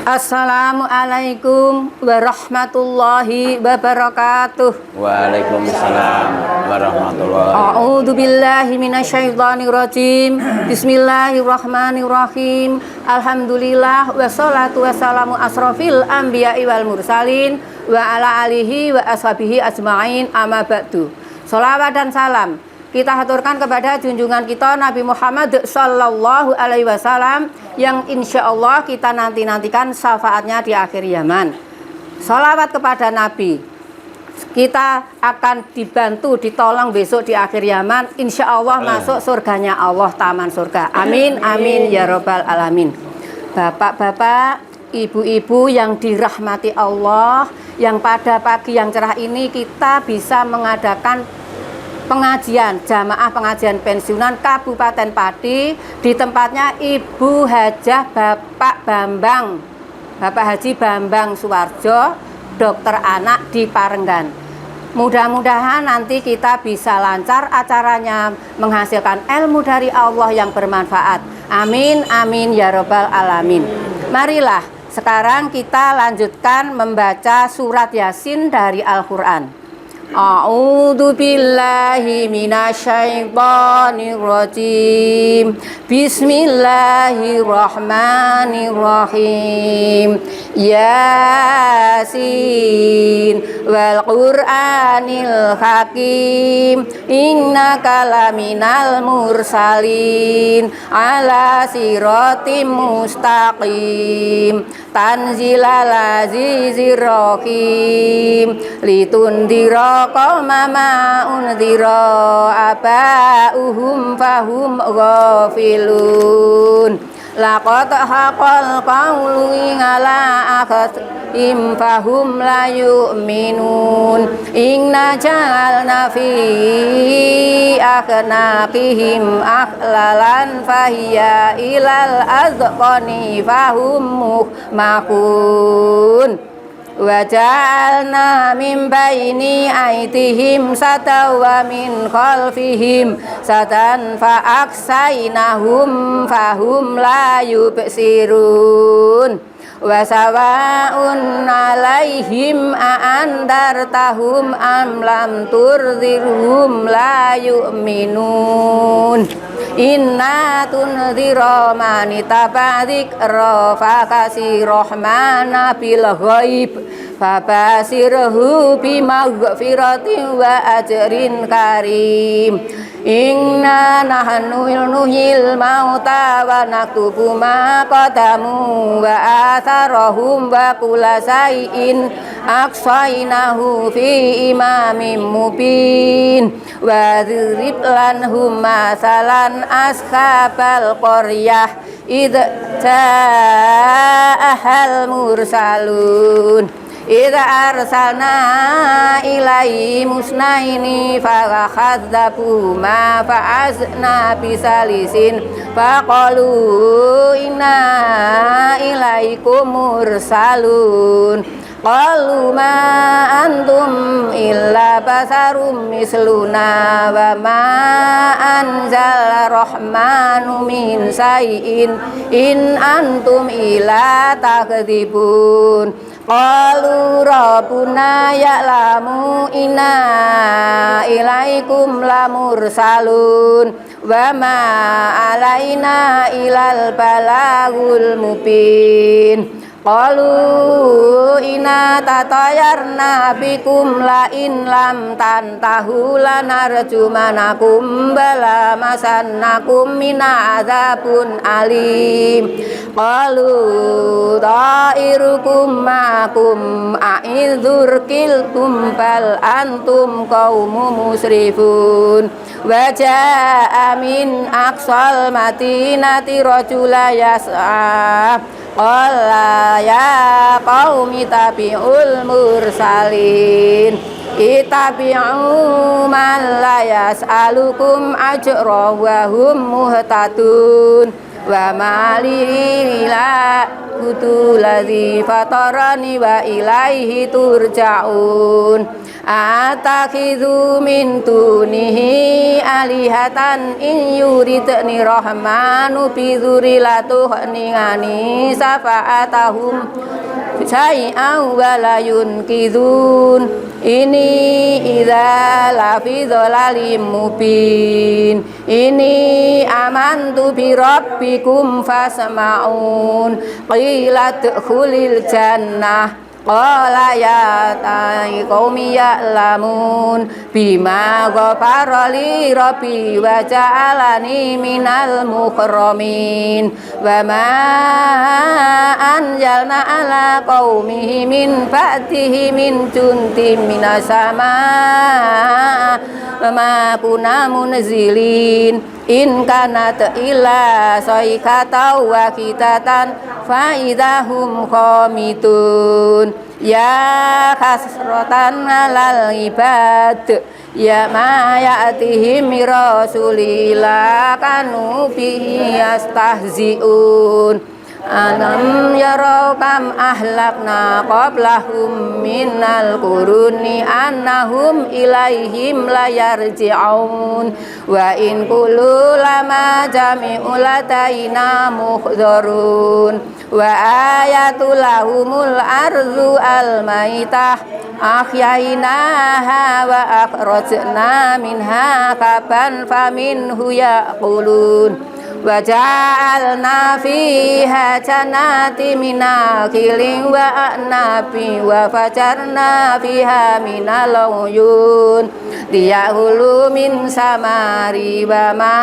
Assalamualaikum warahmatullahi wabarakatuh. Waalaikumsalam warahmatullahi wabarakatuh. A'udzu billahi minasyaitonir rajim. Bismillahirrahmanirrahim. Alhamdulillah wassalatu wassalamu asrofil anbiya'i wal mursalin wa ala alihi wa ashabihi ajmain amma ba'du. Sholawat dan salam kita haturkan kepada junjungan kita Nabi Muhammad sallallahu alaihi wasallam yang insya Allah kita nantikan syafaatnya di akhir zaman. Sholawat kepada Nabi, kita akan dibantu, ditolong besok di akhir zaman. Insya Allah masuk surganya Allah, taman surga. Amin, amin ya robbal alamin. Bapak-bapak, ibu-ibu yang dirahmati Allah, yang pada pagi yang cerah ini kita bisa mengadakan pengajian, jamaah pengajian pensiunan Kabupaten Pati di tempatnya Ibu Hajah Bapak Haji Bambang Suwarjo, dokter anak di Parenggan. Mudah-mudahan nanti kita bisa lancar acaranya, menghasilkan ilmu dari Allah yang bermanfaat. Amin, amin ya robbal alamin. Marilah sekarang kita lanjutkan membaca surat Yasin dari Al-Quran. A'udzu billahi minasyaitonir rajim. Bismillahirrahmanirrahim. Yasin wal Qur'anil hakim. Innaka laminal mursalin ala siratim mustaqim. Tanzilal azizir rahim. Litundira qawma ma undira aba'uhum fahum ghafilun. Laqad haqqal qawlu ala akhathim fahum la yu'minun. Inna ja'alna fi akhnaqihim akhlalan fahiya ilal azqani fahum muhmaqun. Wa ja'alna min baini aydihim satan wa min khalfihim satan fa aksaynahum fahum la yubsirun. Wa sawa'un 'alaihim a andartahum am lam tunzirhum la yu'minun. Inna tunzira man ittaba'a dzikra fa kasirahmana bil ghaib fabasirhu bimaghfiratin wa ajrin karim. Inna nahnu nuhyil mauta wa naktubu ma qadamu wa atharahum wa kulla shay'in aqsaynahu fi imamin mubin. Wa dzrib lanhum masalan ashabal qaryah idh ja'ahal mursalun. Idza arsalna ilaihi musnaini fakhadzabu ma fa'azna bisalisin faqalu inna ilaikum mursalun. Qalu ma antum illa basarum misluna wa ma anzala rahmanu min syai'in in antum illa takdzibun. Qalu rabbuna ya'lamu inna ilaikum lamursalun wa ma alaina ilal balagul mubin. Qalu inna tatayarna bikum la in lam tantahu lanarjumanakum bala masannakum mina azabun alim. Qalu ta'irukum ma'akum a'idzur kiltum bal antum qaumun musrifun. Wa ja'a min aqsal madinati rajula yas'a qala ya qaumi tabi'ul mursalin ittabi'u man la yas'alukum ajra wa hum muhtadun. wa mali la kutu ladzi fatarani wa ilaihi turja'un atakhidhu min dunihi alihatan in yuridni rahmanu bi dzurillatuhni safa'atahum syai'an wa la yunkidun ini idza lafi dhalalim mubin ini amantu bi rabbikum fasma'un qila dkhulil jannah qala ya qaumi ya'lamun bima ghafara li rabbi wa ja'alani minal mukarramin wa ma anjalna ala qaumihi min ba'dihi min juntim minas sama wa ma kunna munzilin in kanat illa saykatan wa kitatan fa idahum qamitun ya hasratan alal ibad ya ma ya'tihim rasulillah kanu bihi yastahzi'un alam yarau kam ahlakna qablahum minal quruni annahum ilaihim layarji'un wa in kullu lama jami'u lataina muhdharun wa ayatul lahumul ardu al maitah ahyainaha wa akhrajna minha kaban faminhu yaqulun wa ja'alna fiha jannati min nakhilin wa a'nabi wa fajarna fiha minal uyun liya'kulu min samari wa ma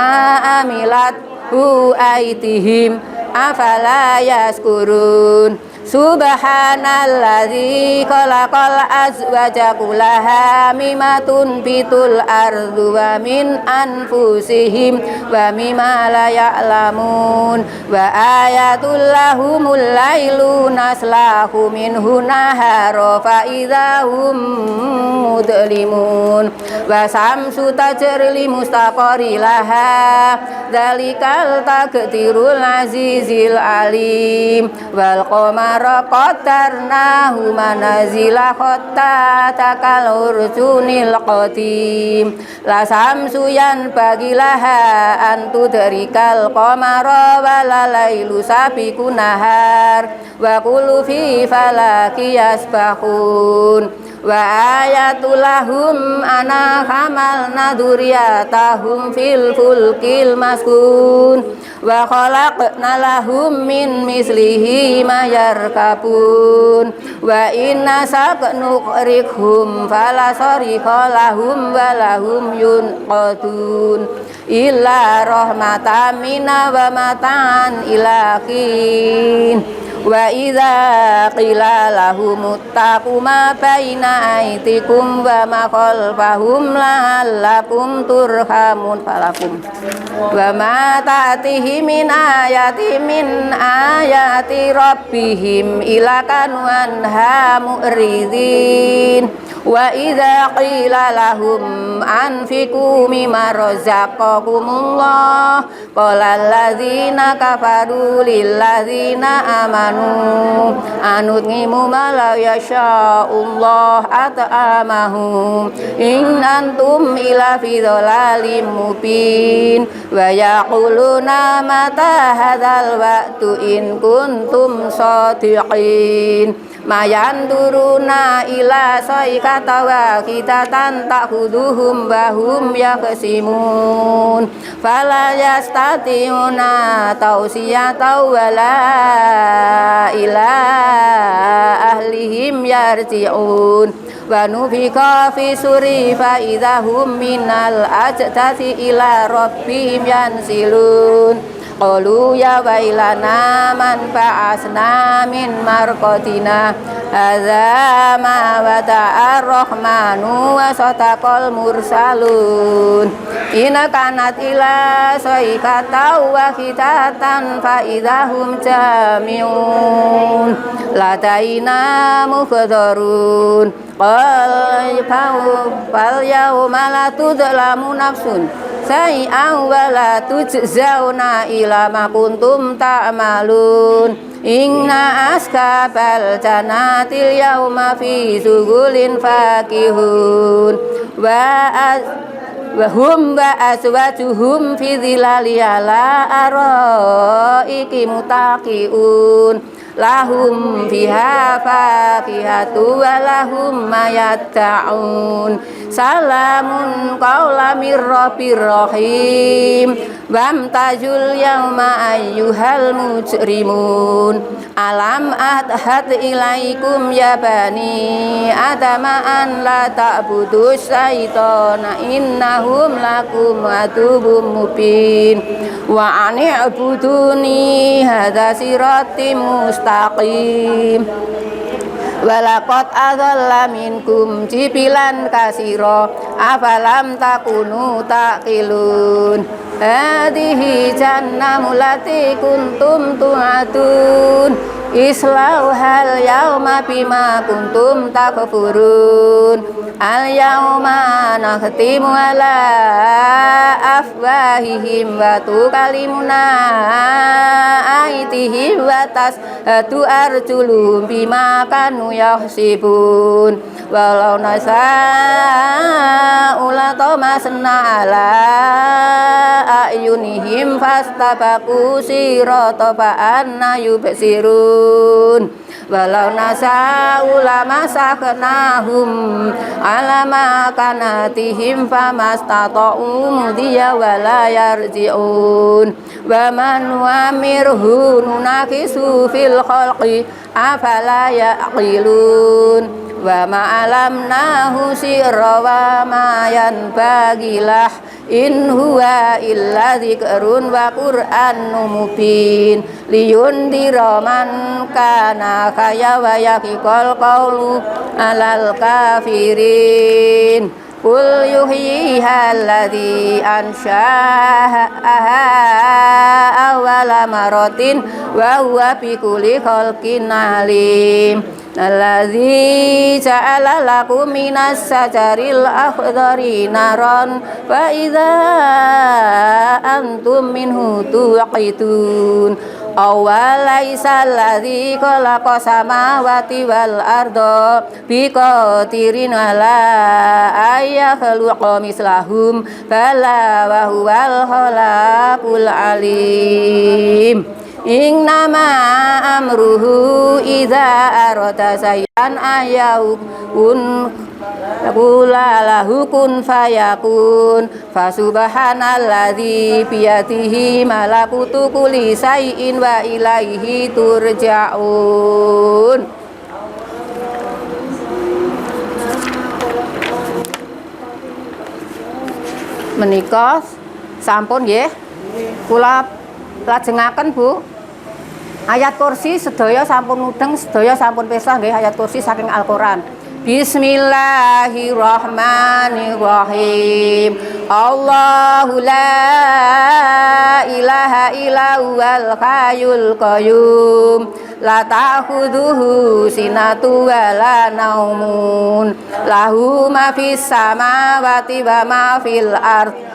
amilat hu aitihim afala yaskurun subhanalladzi khalaqal azwaja kullaha mimma tunbitul ardu wa min anfusihim wa mimma la ya'lamun wa ayatul lahumul lailu naslahu minhu nahara fa idzahum mudlimun wa samsu tajri li mustaqarri laha dzalikal taqdirul azizil alim wal qamar qadarnahu manazila hatta takal urjunil qadim la samsu yanbagilaha an tudrikal qamara wala lailu sabiqun nahar wa kullu fi falaki yasbahun wa ayatul lahum ana hamalna dzurriyyatahum fil fulkil maskun wa khalaqna lahum min mislihi ma yarkabun wa inna saknuqrikhum fala sarikha lahum wa lahum yunqadun illa rahmatan minna wa matan ilahin wa idza qila lahum ittaqu ma baina aitikum wa ma khalfahum la'allakum turhamun falakum wa ma ta'tihi min ayati rabbihim ila kanu anha mu'ridin wa idza qila lahum anfiqu mimma razaqakumullah qala alladzina kafaru lilladzina amanu anutngimu ma la yasha'ullah at'amahum in antum ila fi dhalalim mubin wa yaquluna mata hadzal waqtu in kuntum shadiqin mayanduruna ila saikata wa kitatan ta'khuduhum bahum yakhsimun fala yastati'una tawsiyata wala ila ahlihim yarji'un wa nufika fi suri fa idahum minal ajdati ila rabbihim yansilun qalu ya wailana man ba'asna min marqatina hadza ma wada'a ar-rahmanu wa sadaqal mursalun inna kanat ila saykata wa khitatan fa idahum jami'un ladaina mughdarun qal yawma la tudlamu nafsun syai'an wa la tujzauna ila ma kuntum ta'malun. Inna askabal janatil yauma fi zugulin fakihun wa hum wa azwajuhum fi dhilali ala araiki mutaqiun lahum fiha fakihatu wa lahum mayatta'un. Salamun qawlan mir rabbir rahim wamtazul yawma ayyuhal mujrimun. Alam ahad ilaikum ya bani adama an la ta'budus syaitana innahum lakum aduwwum mubin wa ani'buduni hadza siratim mustaqim. Walaqad adalla minkum jibilan kasira afalam takunu taqilun. Hadhihi jannatu lati kuntum tu'adun islauhal yauma bima kuntum takfurun. Al yauma nakhtimu ala afwahihim wa tukalimuna aydihim wa tashhadu arjuluhum bima kanu yahsibun. Walau nasa'u latamasna ala ayunihim fastabaku sirata fa'anna yubsirun. Walau nasa'u lamasaknahum ala ma kanatihim famastata'u mudiya wala yarji'un. Wa man wamirhu nunakisu fil khalqi afala ya'qilun. Wa ma'alamnahu sirra wa ma yanbagilah in huwa illa dzikrun wa qur'anun mubin liyundira man kana khaya wa yaqiqal qawlu alal kafirin. Qul yuhyiha alladzi ansha'aha awwala maratin wa huwa bikulli khalqin alim. Alladzi ja'ala lakum minas sajaril akhdari naran fa idza antum minhu tuqidun. Awalaisa alladzi khalaqa samawati wal arda biqadirin ala ayakhluqa mislahum bala wa huwal khalaqul alim. Innama amruhu idza arada sayyan ayakun yaqula lahu kun fayakun. Fasubhanalladzi biyadihi malakutu kulli syai'in wa ilaihi turja'un. Menika sampun nggih kula lajengaken Bu. Ayat kursi sedaya sampun mudeng, sedaya sampun pisah nggih ayat kursi saking Al-Qur'an. Bismillahirrahmanirrahim. Allahu la ilaha illa huwal hayyul qayyum. La ta'khudhuhu sinatu wa la naumun. Lahu ma fis samawati wa ma fil ardh.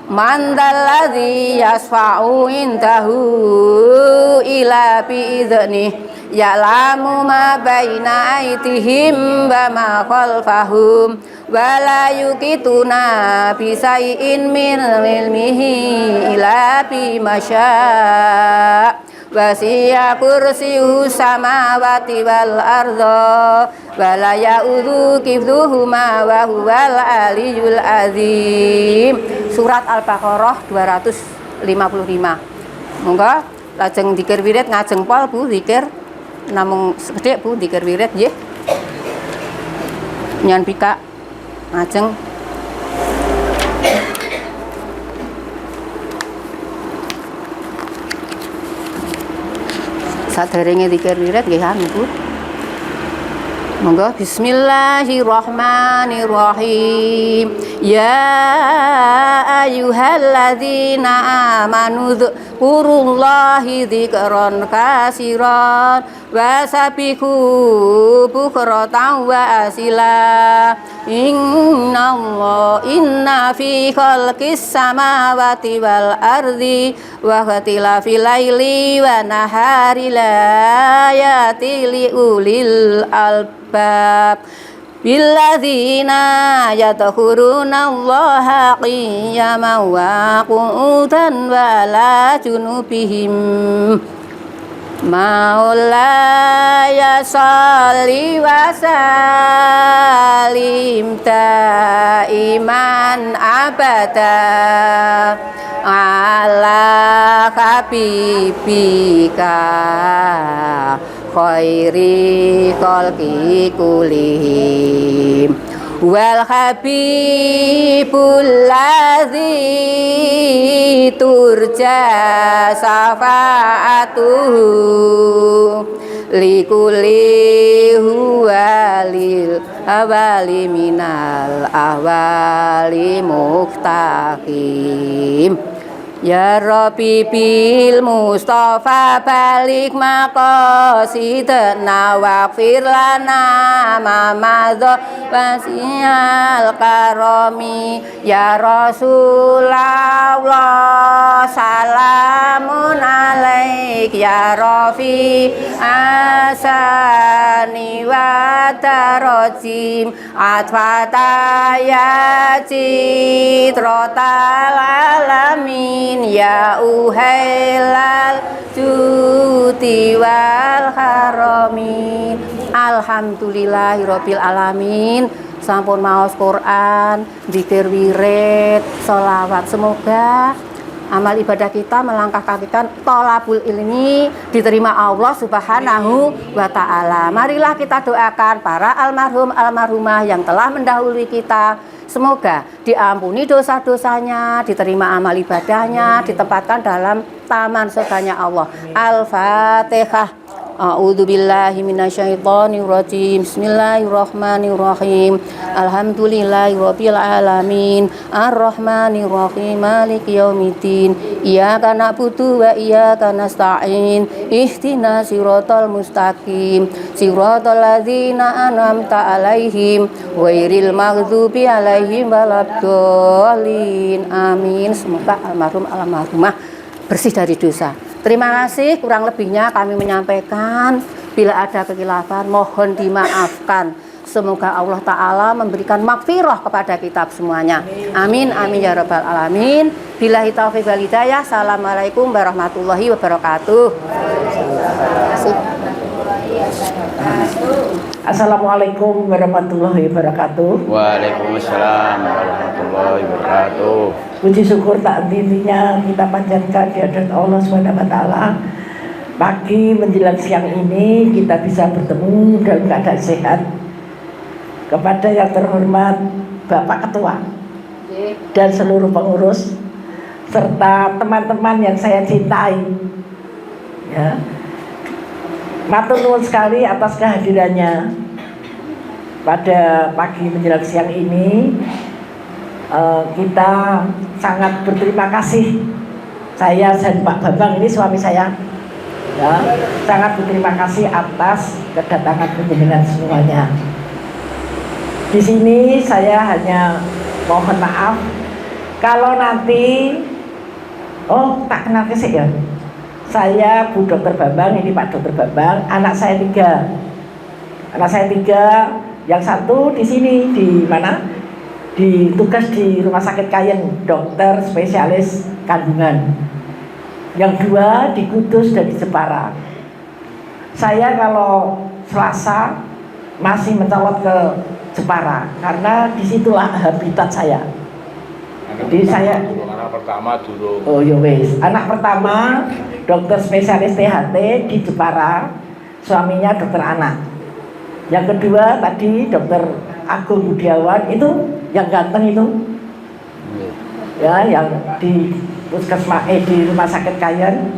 Man dalladzi yasfa'u indahu ila bi'idhnih ya'lamu ma baina aydihim wa ma khalfahum wa la yuqituna bi syai'in min ilmihi ila bi masya' wasi'a kursiyuhu samawati wal arda wa la ya'udzu hifdzuhuma wa huwal aliyyul azim. Surat Al-Baqarah 255. Monggo lajeng dzikir wirid ngajeng pol Bu, dzikir namung sedhik Bu, dzikir wirid nggih. Nyan pika ngajeng. Saderenge dzikir wirid nggih anu Bu. Monggo bismillahirrahmanirrahim. Ya ayyuhalladzina amanu dzkurullahi dzikran katsiran wasabiqu bukratan wa asila inna fi khalqis samawati wal ardi wa ikhtilafil laili wa nahari laayati liulil albab billadzina yadhkuruna Allaha qiyaman wa qu'udan wa ala junubihim Maulaya sholli wa sallim daiman abada ala habibika khairi khalqi kullihim wal habibul ladzi turja syafaatuhu likulli huwalil awali minal awali muhtaqim Ya Rabbi bil Mustafa balik maqasidna waghfir lana ma madha wasi'al karami Ya Rasulullah salamun alaik Ya Rafi asani wa tarojim atfataya citrotal alamin Ya uhailal juti wal haramin Alhamdulillahirabbil alamin. Sampun maos Quran, zikir wirid, sholawat. Semoga amal ibadah kita melangkah kakikan tolabul ilmi diterima Allah Subhanahu wa ta'ala. Marilah kita doakan para almarhum almarhumah yang telah mendahului kita. Semoga diampuni dosa-dosanya, diterima amal ibadahnya, ditempatkan dalam taman surganya Allah. Al-Fatihah. A'udzu billahi minasyaitonir rajim. Bismillahirrahmanirrahim. Alhamdulillahirabbil alamin. Arrahmanir rahim. Maliki yaumiddin. Iyyaka na'budu wa iyyaka nasta'in. Ihdinas siratal mustaqim. Siratal ladzina an'amta 'alaihim ghairil maghdubi 'alaihim waladdallin. Amin. Semoga almarhum almarhumah bersih dari dosa. Terima kasih, kurang lebihnya kami menyampaikan. Bila ada kekilafan mohon dimaafkan. Semoga Allah Ta'ala memberikan maghfirah kepada kita semuanya. Amin, amin ya rabbal alamin. Billahi taufiq wal hidayah. Assalamualaikum warahmatullahi wabarakatuh. Assalamualaikum warahmatullahi wabarakatuh. Waalaikumsalam warahmatullahi wabarakatuh. Puji syukur tak henti-hentinya kita panjatkan di hadirat Allah SWT. Pagi menjelang siang ini kita bisa bertemu dalam keadaan sehat. Kepada yang terhormat Bapak Ketua dan seluruh pengurus serta teman-teman yang saya cintai, ya, matur nuwun sekali atas kehadirannya pada pagi menjelang siang ini. Kita sangat berterima kasih. Saya dan Pak Bambang ini suami saya, ya, sangat berterima kasih atas kedatangan penjenengan semuanya. Di sini saya hanya mohon maaf kalau nanti, tak kenal sih ya. Saya Bu Dr. Bambang, ini Pak Dr. Bambang, anak saya 3. Anak saya 3, yang satu di sini, di mana? Di tugas di Rumah Sakit Kayen, dokter spesialis kandungan. Yang 2 di Kudus dan di Jepara. Saya kalau Selasa masih mencolot ke Jepara karena disitulah habitat saya. Jadi saya anak pertama dulu. Oh ya wes, anak pertama dokter spesialis THT di Jepara, suaminya dokter anak. Yang kedua tadi dokter Agung Budiawan, itu yang ganteng itu, ya, yang di puskesmas di Rumah Sakit Kayen.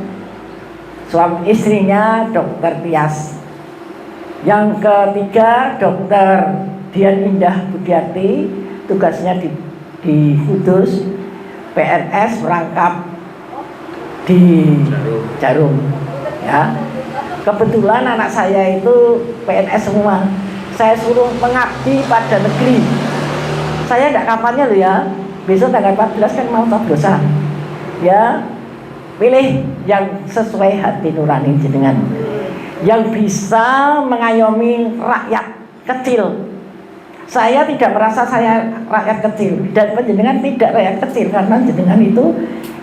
Suami istrinya dokter Tias. Yang ketiga dokter Dian Indah Budiati, tugasnya di di Kudus, PNS merangkap di Jarum. Ya, kebetulan anak saya itu PNS semua. Saya suruh mengabdi pada negeri. Saya tidak kapannya loh ya. Besok tanggal 14 kan mau coblosan. Ya, pilih yang sesuai hati nurani jenengan, yang bisa mengayomi rakyat kecil. Saya tidak merasa saya rakyat kecil, dan penjenengan tidak rakyat kecil, karena jenengan itu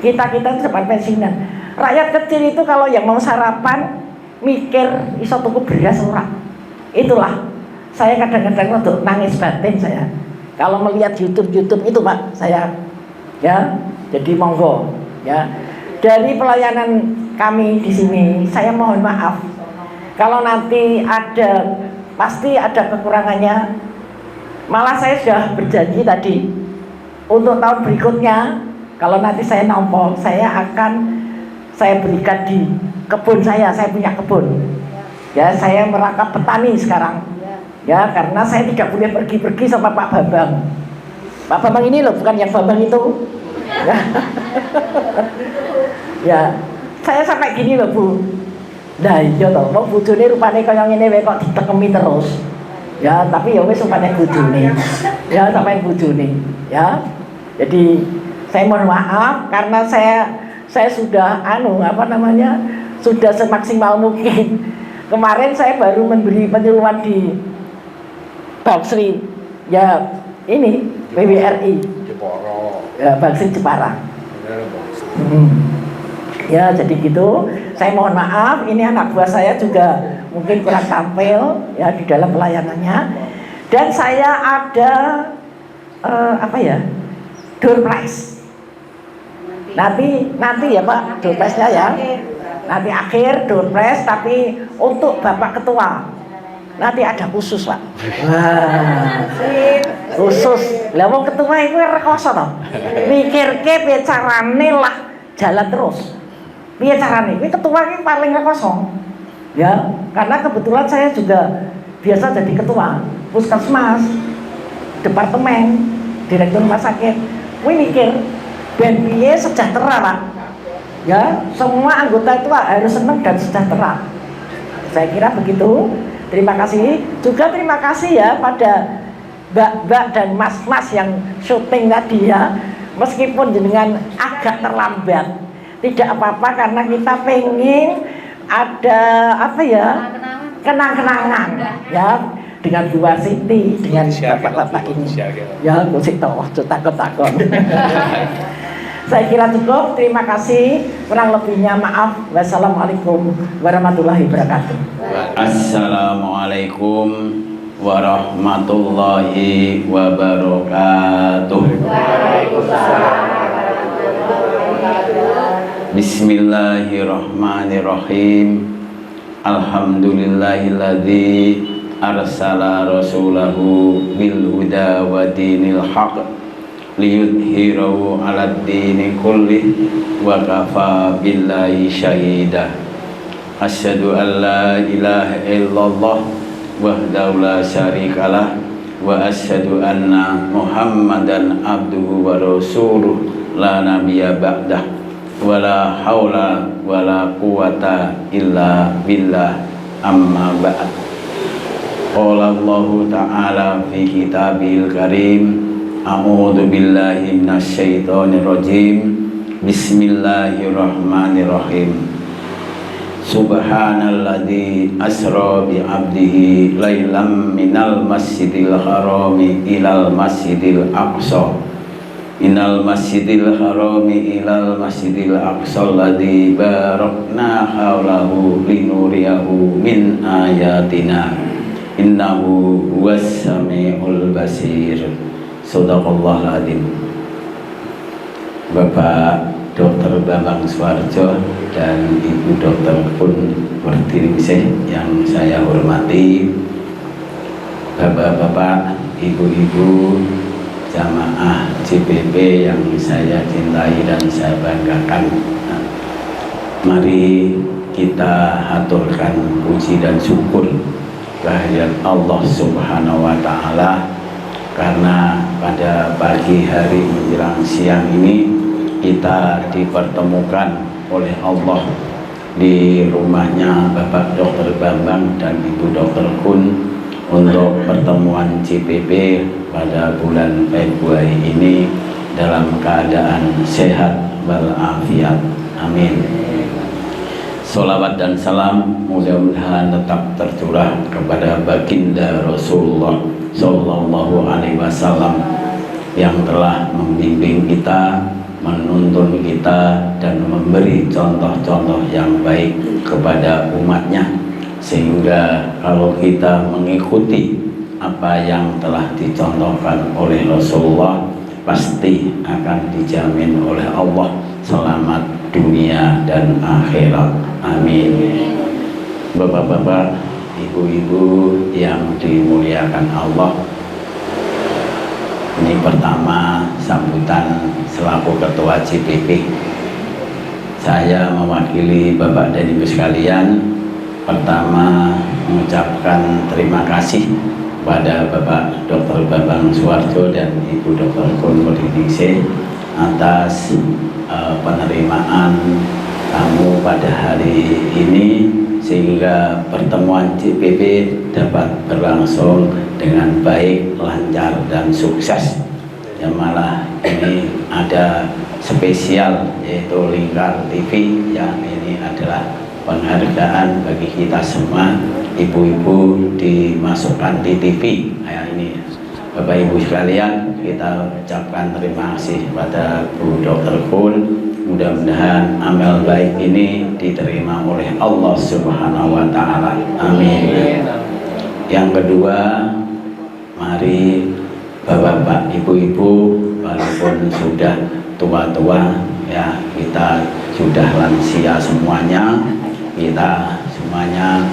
kita itu depan pensiunan. Rakyat kecil itu kalau yang mau sarapan mikir iso tuku beras ora. Itulah saya kadang-kadang untuk nangis batin saya kalau melihat YouTube itu Pak, saya ya. Jadi monggo ya, dari pelayanan kami di sini saya mohon maaf kalau nanti ada, pasti ada kekurangannya. Malah saya sudah berjanji tadi untuk tahun berikutnya kalau nanti saya nampa, saya berikan di kebun saya punya kebun ya, saya merangkap petani sekarang ya, karena saya tidak boleh pergi-pergi sama Pak Bambang. Pak Bambang ini loh, bukan yang Bambang itu ya. Ya, saya sampai gini loh Bu. Nah iya toh, mau bojone rupane kaya ngene wae kok ditekemi terus. Ya, tapi ya wis rupane bojone. Ya, sampai bojone. Ya. Jadi saya mohon maaf karena saya sudah sudah semaksimal mungkin. Kemarin saya baru memberi penyuluhan di Bangsri, ya ini PWRI, ya Bangsri Jepara. Ya jadi gitu. Saya mohon maaf, ini anak buah saya juga mungkin kurang tampil ya di dalam pelayanannya. Dan saya ada door prize. Nanti ya Pak, door prize-nya ya. Nanti akhir door prize, tapi untuk Bapak Ketua nanti ada khusus Pak. Wah, khusus. Lah wong ketua itu rekoso toh. Mikirke piye carane lah jalan terus. Piye carane? Kuwi ketua iki paling rekoso. Ya, karena kebetulan saya juga biasa jadi ketua puskesmas, departemen, direktur rumah sakit. Kuwi mikir ben piye sejahtera Pak. Ya, semua anggota itu harus senang dan sejahtera. Saya kira begitu. Terima kasih. Juga terima kasih ya pada mbak-mbak dan mas-mas yang syuting tadi ya. Meskipun dengan agak terlambat, tidak apa-apa karena kita pengen ada kenang-kenangan ya dengan Bu Siti, dengan bapak-bapak ini. Ya, Bu Siti, takut-takut. Saya kira cukup, terima kasih. Kurang lebihnya maaf. Wassalamualaikum warahmatullahi wabarakatuh. Assalamualaikum warahmatullahi wabarakatuh. Bismillahirrahmanirrahim. Alhamdulillahilladzi arsala rasulahu bil huda wa dinil haqq liyudhhirahu 'alad dini kullih wa kafa billahi syahida. Asyhadu an la ilaha illallah wahdahu la syarikalah wa asyhadu anna Muhammadan abduhu wa rasuluh la nabiyya ba'dah wa la haula wa la quwata illa billah amma ba'd. Qala Allah ta'ala fi kitabil karim, a'udzu billahi minasyaitonir rajim. Bismillahirrahmanirrahim. Subhanalladzi asra bi 'abdihi lailam minal masjidil harami ilal masjidil aqsa. Innal masjidil harami ilal masjidil aqsa alladzi barakna haulahu linuriyahu min ayatina. Innahu huwas samiul basir. Shadaqallahul adzim. Bapak Dr. Bambang Suwarjo dan Ibu Dr. Pun Werdiningsih yang saya hormati, bapak-bapak, ibu-ibu, jamaah CPP yang saya cintai dan saya banggakan. Nah, mari kita haturkan puji dan syukur kehadirat Allah Subhanahu wa Ta'ala karena pada pagi hari menjelang siang ini kita dipertemukan oleh Allah di rumahnya Bapak Dr. Bambang dan Ibu Dr. Kun untuk pertemuan CPP pada bulan Februari ini dalam keadaan sehat walafiat. Amin. Sholawat dan salam mudah-mudahan tetap tercurah kepada baginda Rasulullah Sallallahu Alaihi Wasallam yang telah membimbing kita, menuntun kita, dan memberi contoh-contoh yang baik kepada umatnya, sehingga kalau kita mengikuti apa yang telah dicontohkan oleh Rasulullah pasti akan dijamin oleh Allah selamat dunia dan akhirat. Amin. Bapak-bapak, ibu-ibu yang dimuliakan Allah, ini pertama sambutan selaku ketua CPP. Saya mewakili Bapak dan Ibu sekalian, pertama mengucapkan terima kasih pada Bapak Dr. Bambang Suwarjo dan Ibu Dr. Kun Mudhiningsih atas penerimaan tamu pada hari ini, sehingga pertemuan CPP dapat berlangsung dengan baik, lancar, dan sukses. Yang malah ini ada spesial, yaitu Lingkar TV, yang ini adalah penghargaan bagi kita semua. Ibu-ibu dimasukkan di TV. Nah, ini Bapak Ibu sekalian, kita ucapkan terima kasih pada Bu Dr. Kun. Mudah-mudahan amal baik ini diterima oleh Allah Subhanahu wa Ta'ala. Amin. Yang kedua, mari Bapak-bapak, Ibu-ibu, walaupun sudah tua-tua, ya, kita sudah lansia semuanya, kita semuanya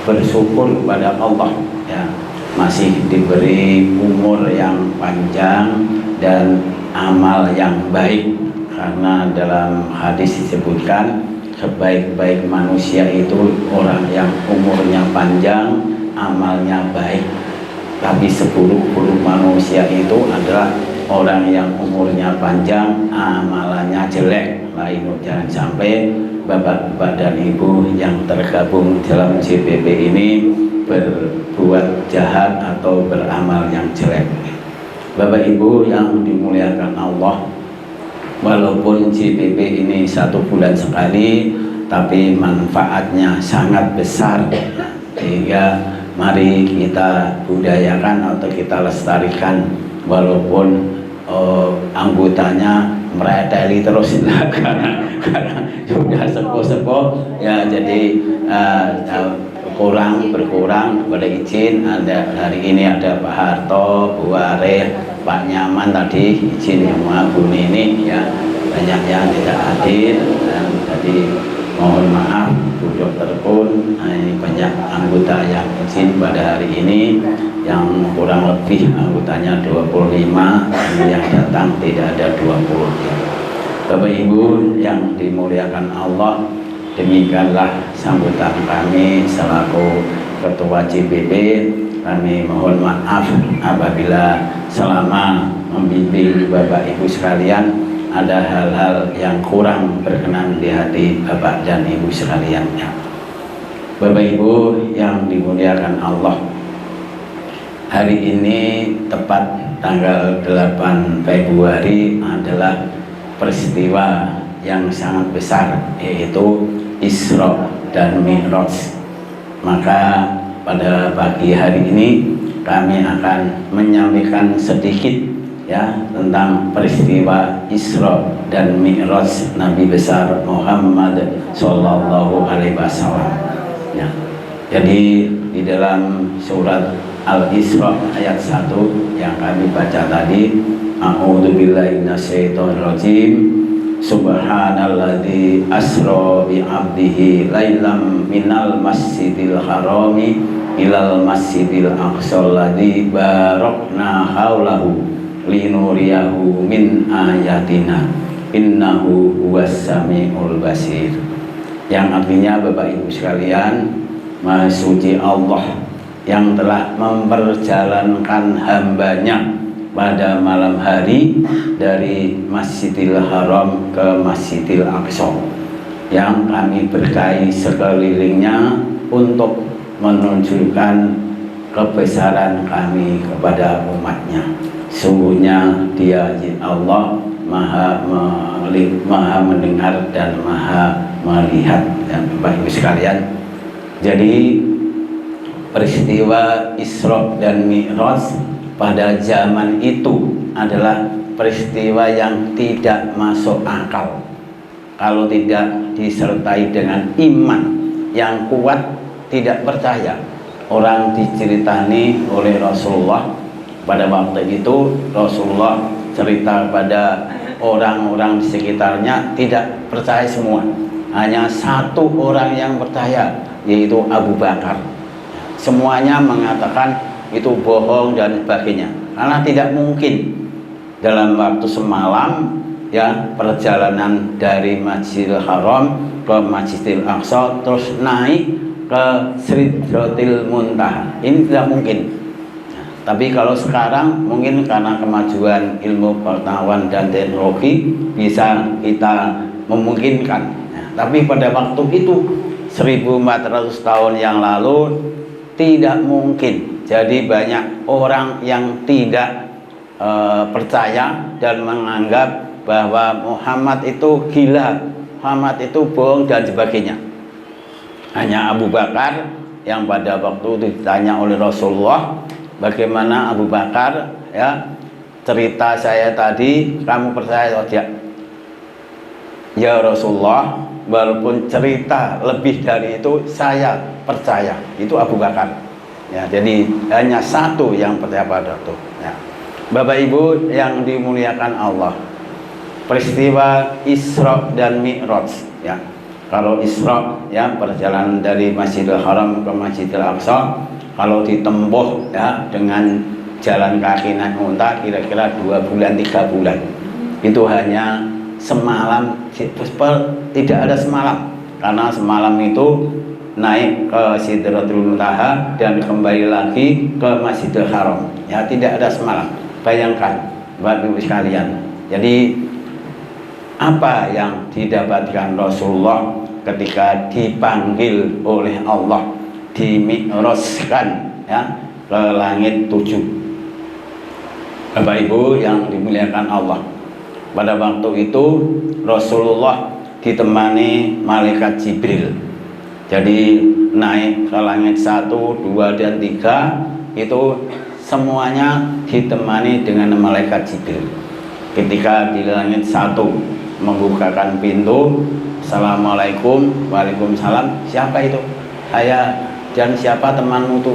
bersyukur kepada Allah, ya, masih diberi umur yang panjang dan amal yang baik, karena dalam hadis disebutkan sebaik-baik manusia itu orang yang umurnya panjang, amalnya baik. Tapi seburuk-buruk manusia itu adalah orang yang umurnya panjang, amalannya jelek. Lain jangan sampai Bapak-bapak dan Ibu yang tergabung dalam CPP ini berbuat jahat atau beramal yang jelek. Bapak Ibu yang dimuliakan Allah, walaupun CPP ini 1 bulan sekali, tapi manfaatnya sangat besar, sehingga mari kita budayakan atau kita lestarikan, walaupun anggotanya mereteli terus karena sudah sepuh-sepuh, ya, jadi berkurang. Boleh izin, ada hari ini ada Pak Harto, Bu Arif, Pak Nyaman tadi izin sama Bu Nini, ya, banyak yang tidak hadir, dan tadi mohon maaf Bu Dr. Kun. Nah, ini banyak anggota yang izin pada hari ini, yang kurang lebih anggotanya 25, yang datang tidak ada 20. Bapak Ibu yang dimuliakan Allah, demikianlah sambutan kami selaku Ketua CPP. Kami mohon maaf apabila selama membimbing Bapak Ibu sekalian ada hal-hal yang kurang berkenan di hati Bapak dan Ibu sekalian. Bapak Ibu yang dimuliakan Allah, hari ini tepat tanggal 8 Februari adalah peristiwa yang sangat besar, yaitu Isra dan Mi'raj. Maka pada pagi hari ini kami akan menyampaikan sedikit, ya, tentang peristiwa Isra dan Mi'raj Nabi besar Muhammad Sallallahu Alaihi Wasallam. Ya. Jadi di dalam surat Al-Isra ayat 1 yang kami baca tadi, A'udzubillahi minasyaitonirrajim. Subhanalladzi asra bi 'abdihi lailam minal masjidil harami ilal masjidil aqsal ladzi barakna haulahu linuriyahu min ayatina innahu huwas samiul basir. Yang artinya, Bapak Ibu sekalian, Maha suci Allah yang telah memperjalankan hambanya pada malam hari dari Masjidil Haram ke Masjidil Aqsa, yang kami berkahi sekelilingnya untuk menunjukkan kebesaran kami kepada umatnya. Sungguhnya Dia Allah maha mendengar dan maha melihat. Ya, Bapak Ibu sekalian, jadi peristiwa Isra dan Mi'raj pada zaman itu adalah peristiwa yang tidak masuk akal kalau tidak disertai dengan iman yang kuat. Tidak percaya. Orang diceritani oleh Rasulullah pada waktu itu, Rasulullah cerita pada orang-orang di sekitarnya tidak percaya semua. Hanya satu orang yang percaya, yaitu Abu Bakar. Semuanya mengatakan itu bohong dan sebagainya, karena tidak mungkin dalam waktu semalam ya perjalanan dari Masjidil Haram ke Masjidil Aqsa terus naik ke Sidratil Muntaha. Ini tidak mungkin. Tapi kalau sekarang mungkin karena kemajuan ilmu pengetahuan dan teknologi bisa kita memungkinkan. Tapi pada waktu itu 1400 tahun yang lalu tidak mungkin. Jadi banyak orang yang tidak percaya dan menganggap bahwa Muhammad itu gila, Muhammad itu bohong dan sebagainya. Hanya Abu Bakar yang pada waktu itu ditanya oleh Rasulullah, bagaimana Abu Bakar ya cerita saya tadi, kamu percaya atau tidak? Ya Rasulullah, walaupun cerita lebih dari itu saya percaya. Itu Abu Bakar. Ya, jadi hanya satu yang percaya pada itu. Ya. Bapak Ibu yang dimuliakan Allah, peristiwa Isra dan Mi'raj ya. Kalau Isra ya perjalanan dari Masjidil Haram ke Masjidil Aqsa, kalau ditempuh ya dengan jalan kaki naik unta kira-kira 2 bulan 3 bulan. Itu hanya semalam, tidak ada semalam, karena semalam itu naik ke Sidratul Muntaha dan kembali lagi ke Masjidil Haram. Ya, tidak ada semalam. Bayangkan Bapak Ibu sekalian. Jadi apa yang didapatkan Rasulullah ketika dipanggil oleh Allah, dimi'rajkan ya ke langit 7. Bapak Ibu yang dimuliakan Allah, pada waktu itu Rasulullah ditemani malaikat Jibril. Jadi naik ke langit 1, 2, dan 3 itu semuanya ditemani dengan malaikat Jibril. Ketika di langit 1 membukakan pintu, Assalamualaikum, Waalaikumsalam. Siapa itu? Saya. Dan siapa temanmu itu?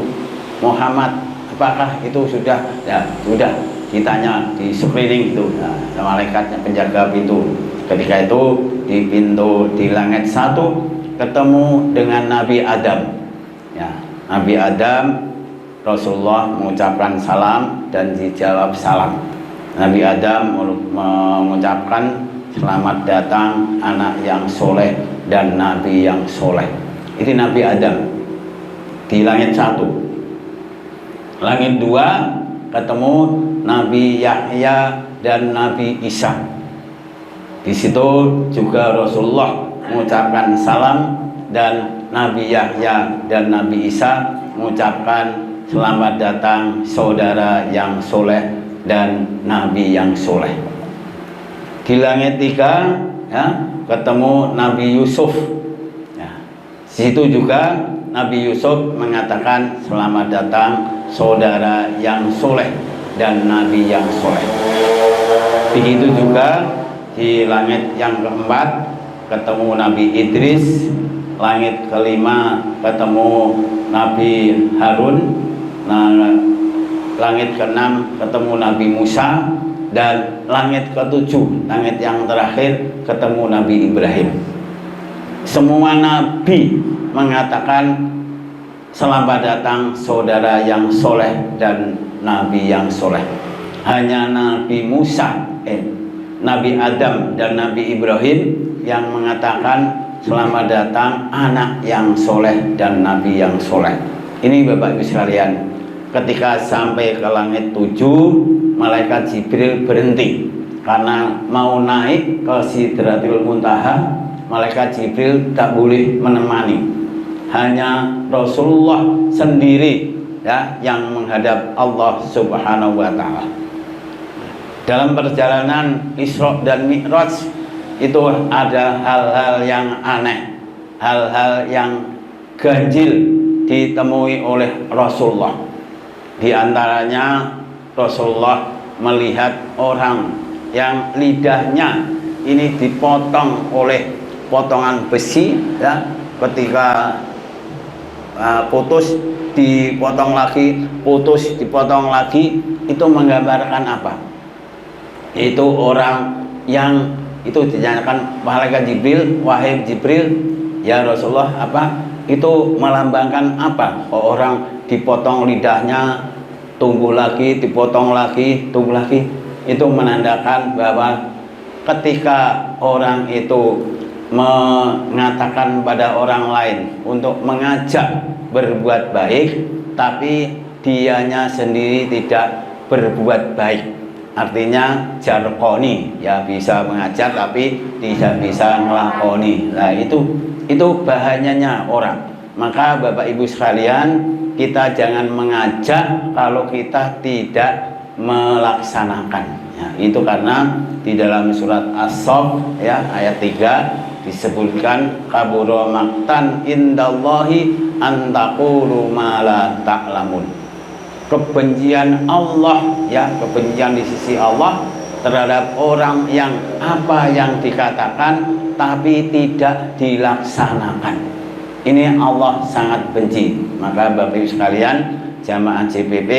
Muhammad. Apakah itu sudah? Ya sudah. Ditanya di sekeliling itu, nah, malaikatnya penjaga pintu. Ketika itu di pintu di langit 1 ketemu dengan Nabi Adam. Ya, Nabi Adam, Rasulullah mengucapkan salam dan dijawab salam. Nabi Adam mengucapkan selamat datang anak yang soleh dan nabi yang soleh. Itu Nabi Adam di langit 1. Langit 2 ketemu Nabi Yahya dan Nabi Isa. Di situ juga Rasulullah mengucapkan salam dan Nabi Yahya dan Nabi Isa mengucapkan selamat datang saudara yang soleh dan nabi yang soleh. Di langit 3 ya, ketemu Nabi Yusuf ya. Situ juga Nabi Yusuf mengatakan selamat datang saudara yang soleh dan nabi yang soleh. Begitu juga di langit yang keempat ketemu Nabi Idris, langit kelima ketemu Nabi Harun, langit keenam ketemu Nabi Musa, dan langit ketujuh, langit yang terakhir ketemu Nabi Ibrahim. Semua nabi mengatakan selamat datang saudara yang soleh dan nabi yang soleh. Hanya Nabi Musa, Nabi Adam dan Nabi Ibrahim yang mengatakan selamat datang anak yang soleh dan nabi yang soleh. Ini Bapak Ibu sekalian, ketika sampai ke langit 7, malaikat Jibril berhenti karena mau naik ke Sidratul Muntaha. Malaikat Jibril tak boleh menemani, hanya Rasulullah sendiri ya yang menghadap Allah Subhanahu wa taala. Dalam perjalanan Isra dan Mi'raj itu ada hal-hal yang aneh, hal-hal yang ganjil ditemui oleh Rasulullah. Di antaranya Rasulullah melihat orang yang lidahnya ini dipotong oleh potongan besi ya, ketika putus dipotong lagi, putus dipotong lagi, itu menggambarkan apa? Itu orang yang itu ditanyakan malaikat Jibril, wahai Jibril, ya Rasulullah, apa itu melambangkan apa? Orang dipotong lidahnya, tumbuh lagi, dipotong lagi, tumbuh lagi, itu menandakan bahwa ketika orang itu mengatakan pada orang lain untuk mengajak berbuat baik, tapi dianya sendiri tidak berbuat baik, artinya jarkoni, ya bisa mengajar tapi tidak bisa ngelakoni. Nah itu bahayanya orang. Maka Bapak Ibu sekalian, kita jangan mengajak kalau kita tidak melaksanakan ya, itu karena di dalam surat As-Saff ya ayat 3 disebutkan kabura maqtan indallahi an taqulu ma la ta'lamun. Kebencian Allah ya, kebencian di sisi Allah terhadap orang yang apa yang dikatakan tapi tidak dilaksanakan. Ini Allah sangat benci. Maka Bapak Ibu sekalian, jamaah JPP,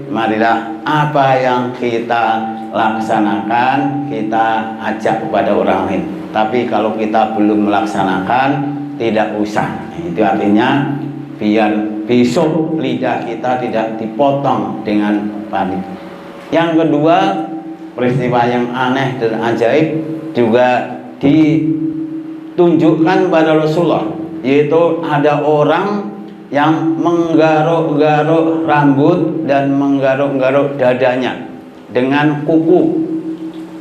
marilah apa yang kita laksanakan kita ajak kepada orang lain. Tapi kalau kita belum melaksanakan, tidak usah. Itu artinya biar besok lidah kita tidak dipotong dengan panik. Yang kedua, peristiwa yang aneh dan ajaib juga ditunjukkan pada Rasulullah, yaitu ada orang yang menggaruk-garuk rambut dan menggaruk-garuk dadanya dengan kuku.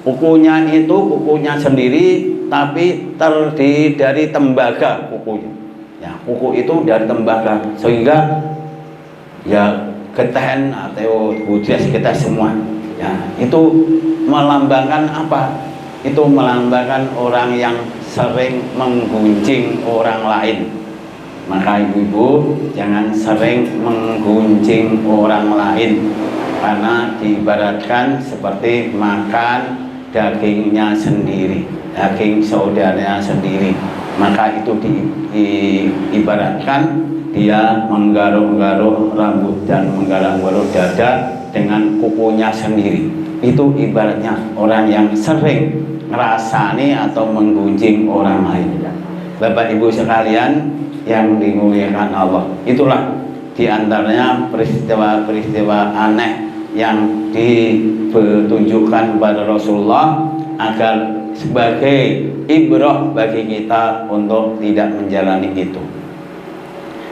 Kukunya itu kukunya sendiri, tapi terdiri dari tembaga kukunya. Ya, kuku itu dari tembaga, sehingga ya geten atau budas kita semua. Ya, itu melambangkan apa? Itu melambangkan orang yang sering menggunjing orang lain. Maka ibu-ibu jangan sering menggunjing orang lain, karena diibaratkan seperti makan dagingnya sendiri, daging saudaranya sendiri. Maka itu diibaratkan dia menggaruk-garuk rambut dan menggaruk-garuk dada dengan kukunya sendiri. Itu ibaratnya orang yang sering ngerasani atau menggunjing orang lain. Bapak Ibu sekalian yang dimuliakan Allah, itulah diantaranya peristiwa-peristiwa aneh yang ditunjukkan pada Rasulullah agar sebagai ibrah bagi kita untuk tidak menjalani itu.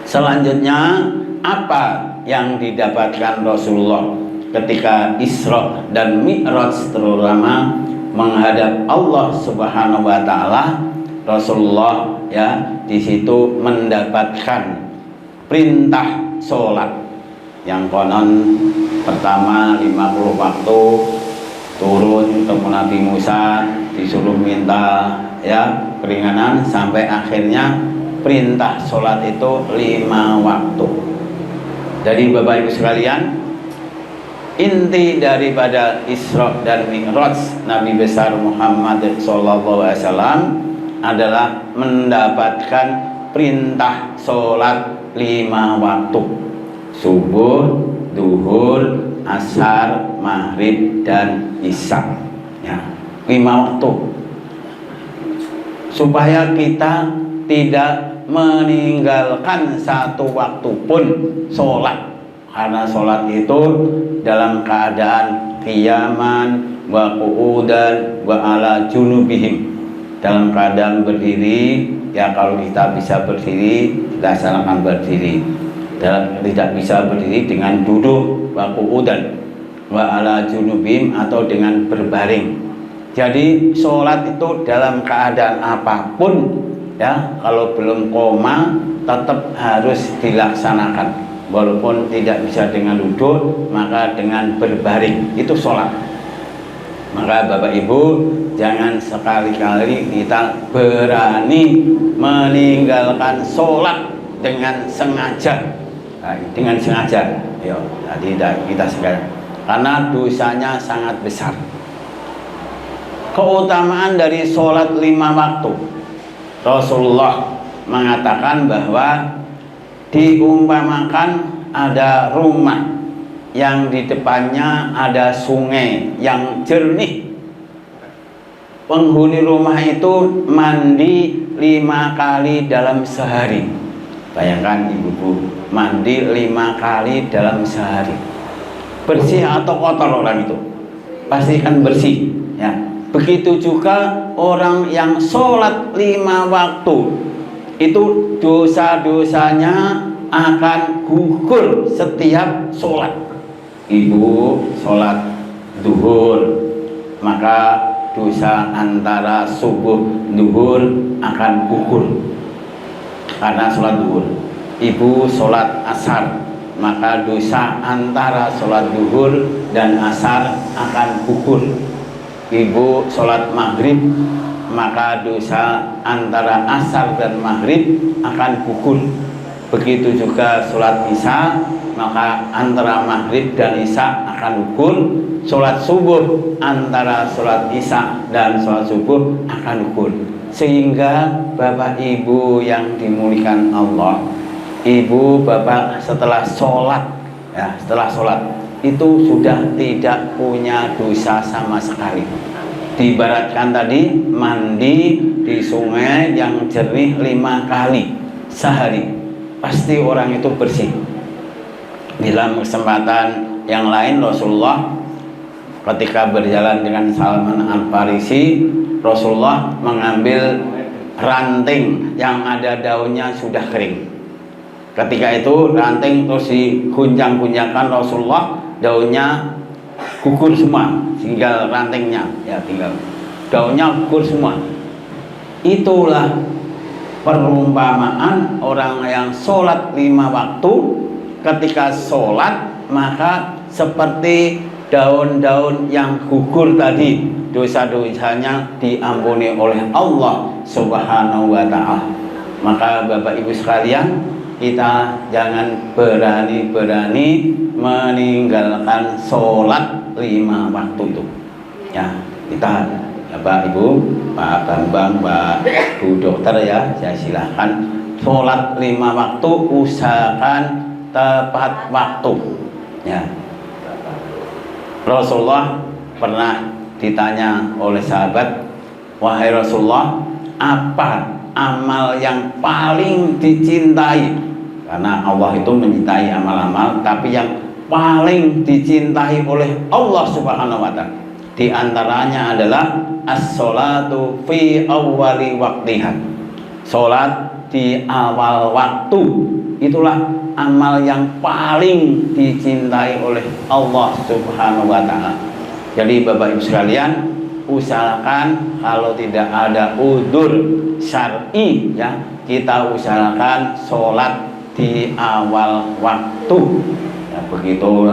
Selanjutnya, apa yang didapatkan Rasulullah ketika Isra dan Mi'raj, terutama menghadap Allah Subhanahu wa taala? Rasulullah ya di situ mendapatkan perintah sholat yang konon pertama 50 waktu, turun ketemu Nabi Musa disuruh minta ya keringanan, sampai akhirnya perintah sholat itu 5 waktu. Jadi Bapak Ibu sekalian, inti daripada Isra dan Mi'raj Nabi besar Muhammad SAW adalah mendapatkan perintah sholat 5 waktu: subuh, duhur, asar, maghrib, dan isya. Ya, 5 waktu. Supaya kita tidak meninggalkan satu waktu pun sholat, karena sholat itu dalam keadaan qiyaman wa qu'udan wa ala junubihim, dalam keadaan berdiri. Ya kalau kita bisa berdiri, laksanakan berdiri. tidak bisa berdiri dengan duduk, wa qu'udan wa ala junubim, atau dengan berbaring. Jadi sholat itu dalam keadaan apapun ya, kalau belum koma tetap harus dilaksanakan, walaupun tidak bisa dengan duduk, maka dengan berbaring itu sholat. Maka Bapak Ibu, jangan sekali-kali kita berani meninggalkan sholat dengan sengaja. Nah, dengan sengaja, yo, tadi kita sekarang, karena dosanya sangat besar. Keutamaan dari sholat 5 waktu, Rasulullah mengatakan bahwa diumpamakan ada rumah yang di depannya ada sungai yang jernih. Penghuni rumah itu mandi 5 kali dalam sehari. Bayangkan ibu-ibu, mandi 5 kali dalam sehari. Bersih atau kotor orang itu? Pastikan bersih ya. Begitu juga orang yang sholat 5 waktu, itu dosa-dosanya akan gugur setiap sholat. Ibu sholat duhur, maka dosa antara subuh duhur akan gugur karena sholat duhur. Ibu sholat asar, maka dosa antara sholat duhur dan asar akan gugur. Ibu sholat maghrib, maka dosa antara asar dan maghrib akan gugur. Begitu juga sholat isya, maka antara maghrib dan isya akan gugur. Sholat subuh, antara sholat isya dan sholat subuh akan gugur. Sehingga Bapak Ibu yang dimuliakan Allah, Ibu Bapak setelah sholat ya, setelah sholat itu sudah tidak punya dosa sama sekali. Diibaratkan tadi mandi di sungai yang jernih 5 kali sehari, pasti orang itu bersih. Dalam kesempatan yang lain, Rasulullah ketika berjalan dengan Salman Al-Farisi, Rasulullah mengambil ranting yang ada daunnya sudah kering. Ketika itu ranting terus diguncang-guncangkan Rasulullah, daunnya gugur semua, tinggal rantingnya ya, tinggal daunnya gugur semua. Itulah perumpamaan orang yang sholat 5 waktu. Ketika sholat maka seperti daun-daun yang gugur tadi, dosa-dosanya diampuni oleh Allah Subhanahu wa ta'ala. Maka Bapak Ibu sekalian, kita jangan berani-berani meninggalkan sholat 5 waktu itu ya. Kita Bapak Ibu, Pak Bambang, Pak Bu Dokter ya, saya silahkan sholat 5 waktu, usahakan tepat waktu ya. Rasulullah pernah ditanya oleh sahabat, wahai Rasulullah, apa amal yang paling dicintai? Karena Allah itu mencintai amal-amal, tapi yang paling dicintai oleh Allah Subhanahu wa ta'ala di antaranya adalah as-sholatu fi awwali waqtiha. Sholat di awal waktu, itulah amal yang paling dicintai oleh Allah Subhanahu wa ta'ala. Jadi Bapak Ibu sekalian, usahakan kalau tidak ada udzur syar'i ya, kita usahakan sholat di awal waktu ya. Begitu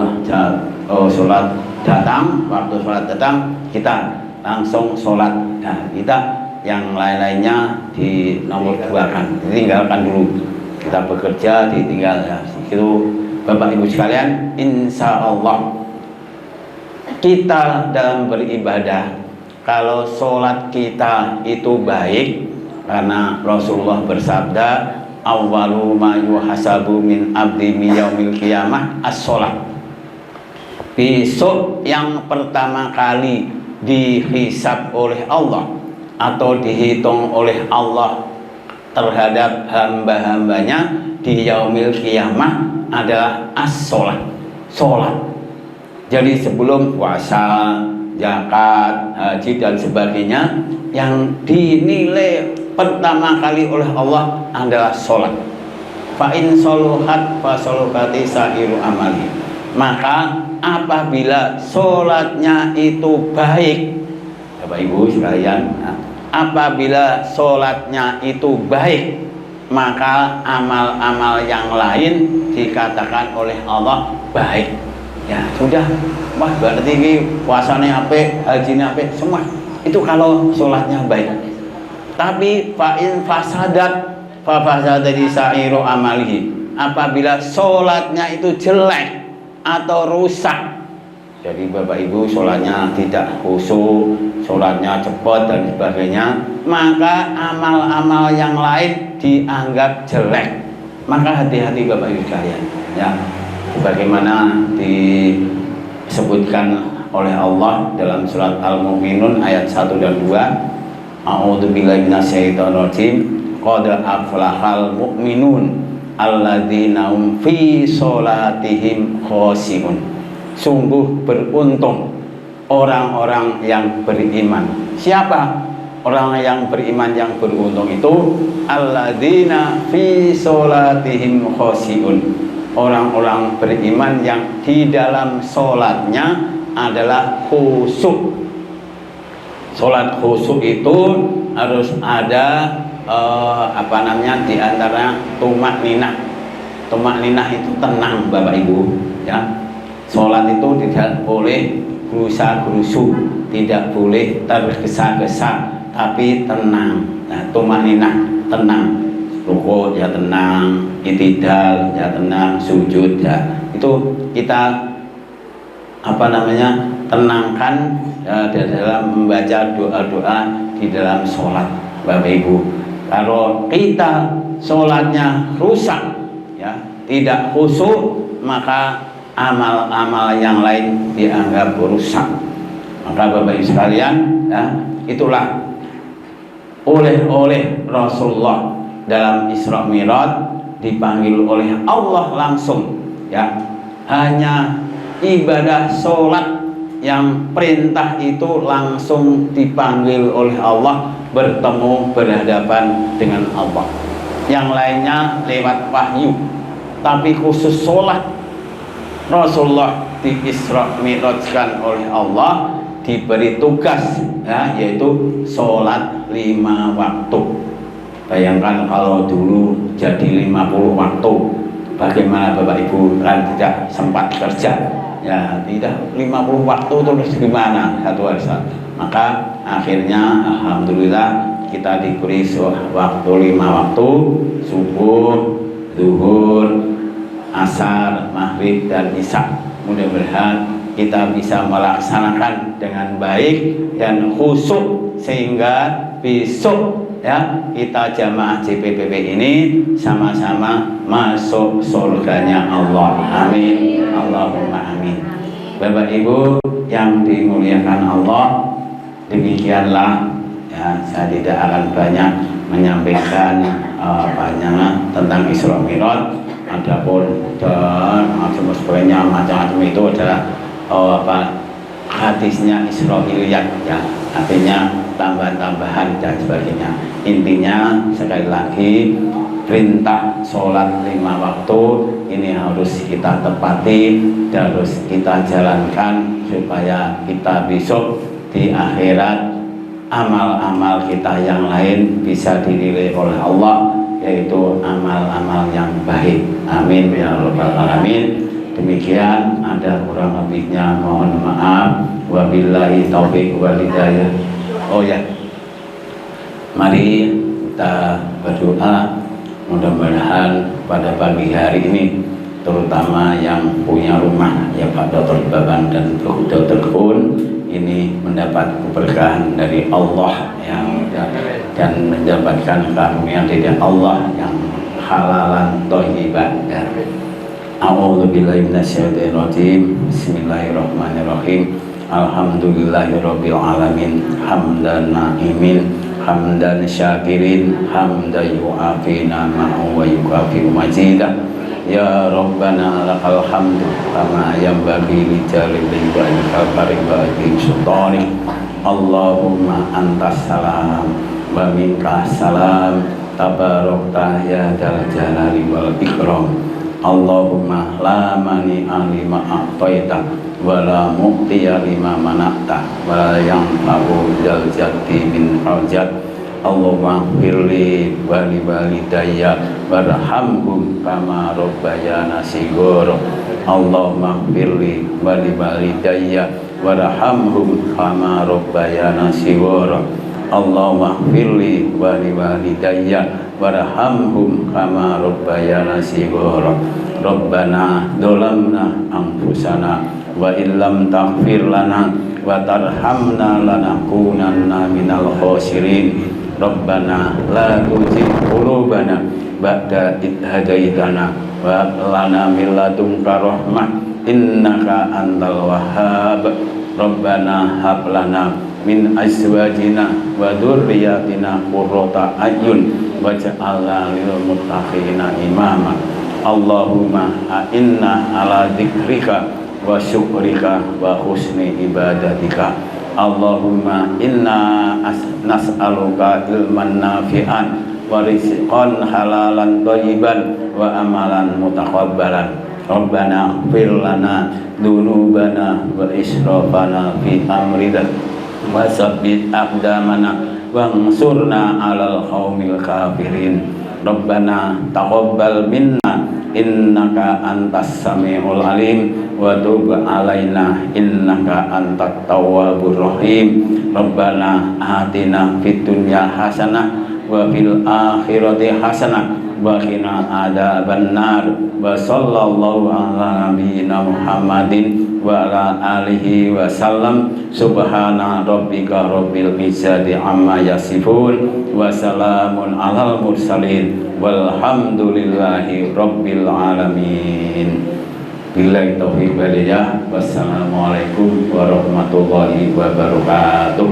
sholat datang, waktu sholat datang, kita langsung sholat. Nah, kita yang lain-lainnya di nomor 2-kan, ditinggalkan dulu. Kita bekerja ditinggal ya. Itu Bapak Ibu sekalian, insya Allah kita dalam beribadah, kalau sholat kita itu baik, karena Rasulullah bersabda, awwalu ma yuhasabu min abdi yaumil qiyamah as-sholat. Besok yang pertama kali dihisab oleh Allah atau dihitung oleh Allah terhadap hamba-hambanya di yaumil qiyamah adalah as-sholat, sholat. Jadi sebelum puasa, zakat, haji dan sebagainya, yang dinilai pertama kali oleh Allah adalah sholat. fa in soluhat fa solukati sairu amali. Maka apabila sholatnya itu baik, Bapak Ibu sekalian, apabila sholatnya itu baik, maka amal-amal yang lain dikatakan oleh Allah baik. Ya sudah, wah berarti ini puasanya apik, hajinya apik, semua itu kalau sholatnya baik. Tapi fa'in fasadat fa fasadati sa'iru amalihi, apabila sholatnya itu jelek atau rusak, jadi Bapak Ibu sholatnya tidak khusyuk, sholatnya cepat dan sebagainya, maka amal-amal yang lain dianggap jelek. Maka hati-hati Bapak Ibu sekalian, ya, sebagaimana disebutkan oleh Allah dalam surat Al-Mu'minun ayat 1 dan 2. A'udzubillahi minasyaitonirrajim. Qad aflahal mu'minun alladzina hum fi sholatihim khoshi'un. Sungguh beruntung orang-orang yang beriman. Siapa orang yang beriman yang beruntung itu? Alladzina fi sholatihim khoshi'un. Orang-orang beriman yang di dalam sholatnya adalah khusyuk. Sholat khusyuk itu harus ada di antara tumak ninah. Tumak ninah itu tenang Bapak Ibu, ya. Sholat itu tidak boleh gerusa-gerusu, tidak boleh tergesa-gesa, tapi tenang. Nah, tumak ninah tenang. Rukuk ya tenang, i'tidal ya tenang, sujud ya itu kita tenangkan ya, dalam membaca doa-doa di dalam sholat Bapak Ibu. Kalau kita sholatnya rusak ya, tidak khusyuk, maka amal-amal yang lain dianggap rusak. Maka Bapak Ibu sekalian, ya, itulah oleh Rasulullah dalam Isra Mi'raj dipanggil oleh Allah langsung, ya. Hanya ibadah sholat yang perintah itu langsung dipanggil oleh Allah, bertemu berhadapan dengan Allah. Yang lainnya lewat wahyu, tapi khusus sholat Rasulullah di Isra Mi'rajkan oleh Allah, diberi tugas, ya, yaitu sholat 5 waktu. Bayangkan kalau dulu jadi 50 waktu, bagaimana Bapak Ibu, kan tidak sempat kerja, ya tidak 50 waktu terus gimana satu hari. Maka akhirnya alhamdulillah kita diberi waktu 5 waktu, subuh, zuhur, asar, maghrib dan isya. Mudah-mudahan kita bisa melaksanakan dengan baik dan khusyuk sehingga besok, ya, kita jamaah JPPP ini sama-sama masuk surganya Allah. Amin. Allahumma amin. Bapak Ibu yang dimuliakan Allah, demikianlah, ya, saya tidak akan banyak menyampaikan tentang Isra Mi'raj. Adapun dan sebagainya macam-macam itu adalah hadisnya Israiliyat, ya, artinya tambahan-tambahan dan sebagainya. Intinya sekali lagi, perintah sholat 5 waktu ini harus kita tepati, harus kita jalankan supaya kita besok di akhirat amal-amal kita yang lain bisa dinilai oleh Allah, yaitu amal-amal yang baik. Amin ya rabbal alamin. Demikian, ada kurang lebihnya mohon maaf. Wabillahi taufiq wal hidayah. Oh ya, mari kita berdoa, mudah-mudahan pada pagi hari ini, terutama yang punya rumah, ya Pak Dr. Baban dan Dr. Kun, ini mendapat keberkahan dari Allah yang dan mendapatkan karunia dari Allah yang halalan thayyiban. A'udzubillahi minasyaitonirrajim. Bismillahirrahmanirrahim. Alhamdulillahirabbil alamin, hamdan na'imin, hamdan syakirin, hamdan yu'afina ma'u wa yukafi majidah. Ya Rabbana lakal hamdu kama yanbaghi li jalili wajhikal karim wa azim sultanik. Allahumma antas salam wa minkas salam, tabarakta ya dzal jalali wal ikram. Allahumma la mani'a lima a'taita wa la mu'tiya lima mana'ta wa la yanfa'u dzal jaddi min hajat. Allahumma firli wa li walidayya warhamhum kama rabbayana shighara. Allahumma firli wa li walidayya warhamhum kama rabbayana shighara. Allahumma firli wa li walidayya warhamhum kama rabbayana shighara. Rabbana dzalamna anfusana wa illam taghfir lana wa tarhamna lanakunanna minal khasirin. Rabbana la tuzigh qulubana ba'da idh hadaitana wa hab lana min ladunka rahmah innaka antal wahhab. Rabbana hab lana min azwajina wa dzurriyyatina qurrata a'yun waj'alna lil muttaqina imama. Allahumma a'inna ala dzikrika wa syukrika wa husni ibadatika. Allahumma inna nas'aluka ilman nafi'an wa rizqan halalan thayyiban wa amalan mutakabbalan. Rabbana ighfir lana dzunubana wa israfana fi amrina wa tsabbit aqdamana wansurna 'alal qaumil kafirin. Rabbana taqabbal minna innaka antas samiul alim wa tub alaina innaka antat tawwabur rahim. Rabbana atina fid dunya hasanah wa fil akhirati hasanah wa qina adzaban nar. Wa sallallahu ala nabiyyina Muhammadin wa ala alihi wa sallam. Subhana rabbika rabbil izzati amma yasifun wa salamun alal mursalin walhamdulillahi rabbil alamin. Billahi taufiq wal hidayah. Wassalamualaikum warahmatullahi wabarakatuh.